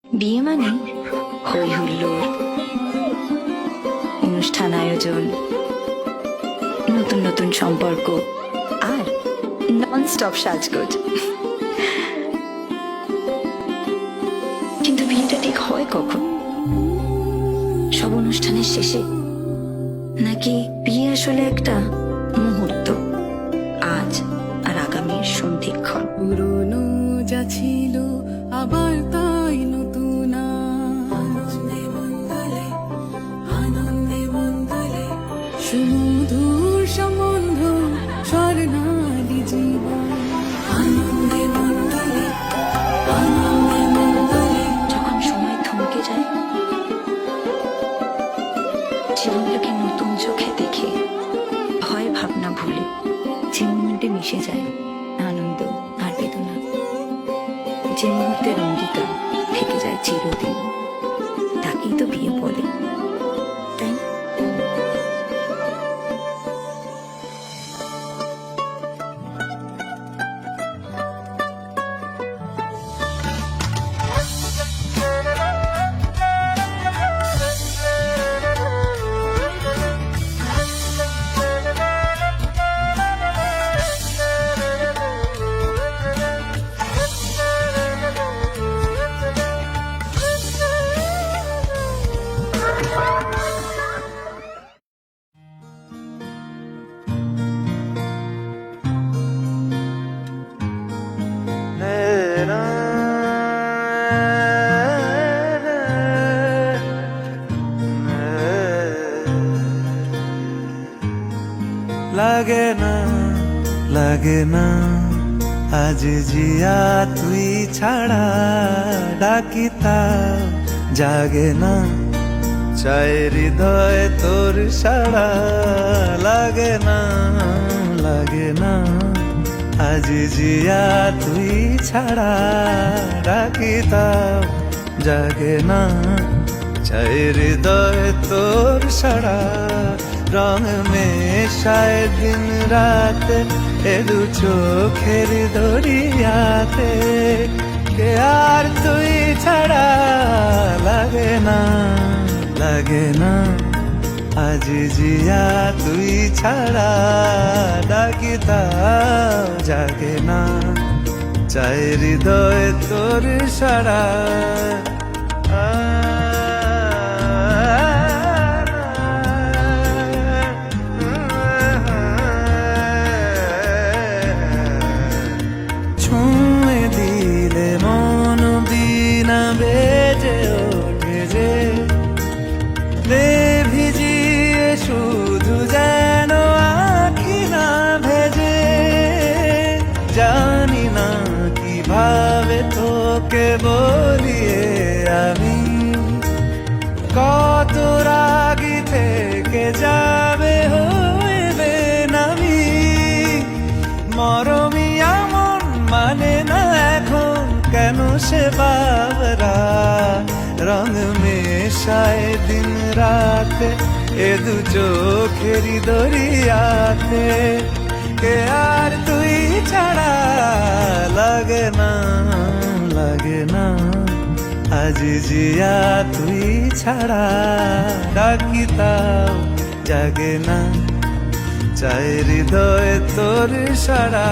বিয়ে মানে হই হুল্লোড়, অনুষ্ঠান আয়োজন, নতুন নতুন সম্পর্ক আর নন স্টপ সাজগোজ। কিন্তু বিয়েটা ঠিক হয় কখন? সব অনুষ্ঠানের শেষে, নাকি বিয়ে আসলে একটা মুহূর্ত, আজ আর আগামীর সন্ধিক্ষণ? পুরনো যা ছিল আবার তাই নতুন আনন্দে মঙ্গলে সুমধুর সম্বন্ধ স্বর্ণালী জীবন আনন্দে মঙ্গলে যখন সময় থমকে যায়, জীবনটাকে নতুন চোখে দেখে, ভয় ভাবনা ভুলে যে মুহূর্তে মিশে যায় আনন্দ আর বেদনা, যে মুহূর্তের অঙ্গীকার থেকে যায় চিরদিন, তাকেই তো বিয়ে বলে, তাই না? লাগে না আজ জিয়া তুই ছাড়া, ডাকিতা জাগে না চাই হৃদয় তোর সাড়া। লাগে না আজ জিয়া তুই ছাড়া, ডাকিতা জাগে না চাই হৃদয় তোর সাড়া। রং মেশায় দিন রাত এ দু চোখের দরিয়াতে, কে আর তুই ছাড়া। লাগে না আজ জিয়া তুই ছাড়া, ডাকিতা জাগে না চাই হৃদয় তোর সাড়া। ছুঁয়ে দিলে মন বিনা বেজে ওঠে যে, ভিজিয়ে শুধু যেন আখি না ভেজে। জানি না কিভাবে তোকে বলিয়ে আমি, কত রাগি থেকে যাবে হইবে নামি। মরমিয়া মন মানে না এখন কেন সে বাবরা, রং মেশায় দিন রাতে এ দু চোখেরি দরিয়াতে, কে আর তুই ছাড়া। লাগে না আজ জিয়া তুই ছাড়া, ডাকিতাও জাগে না চাই হৃদয় তোর সাড়া।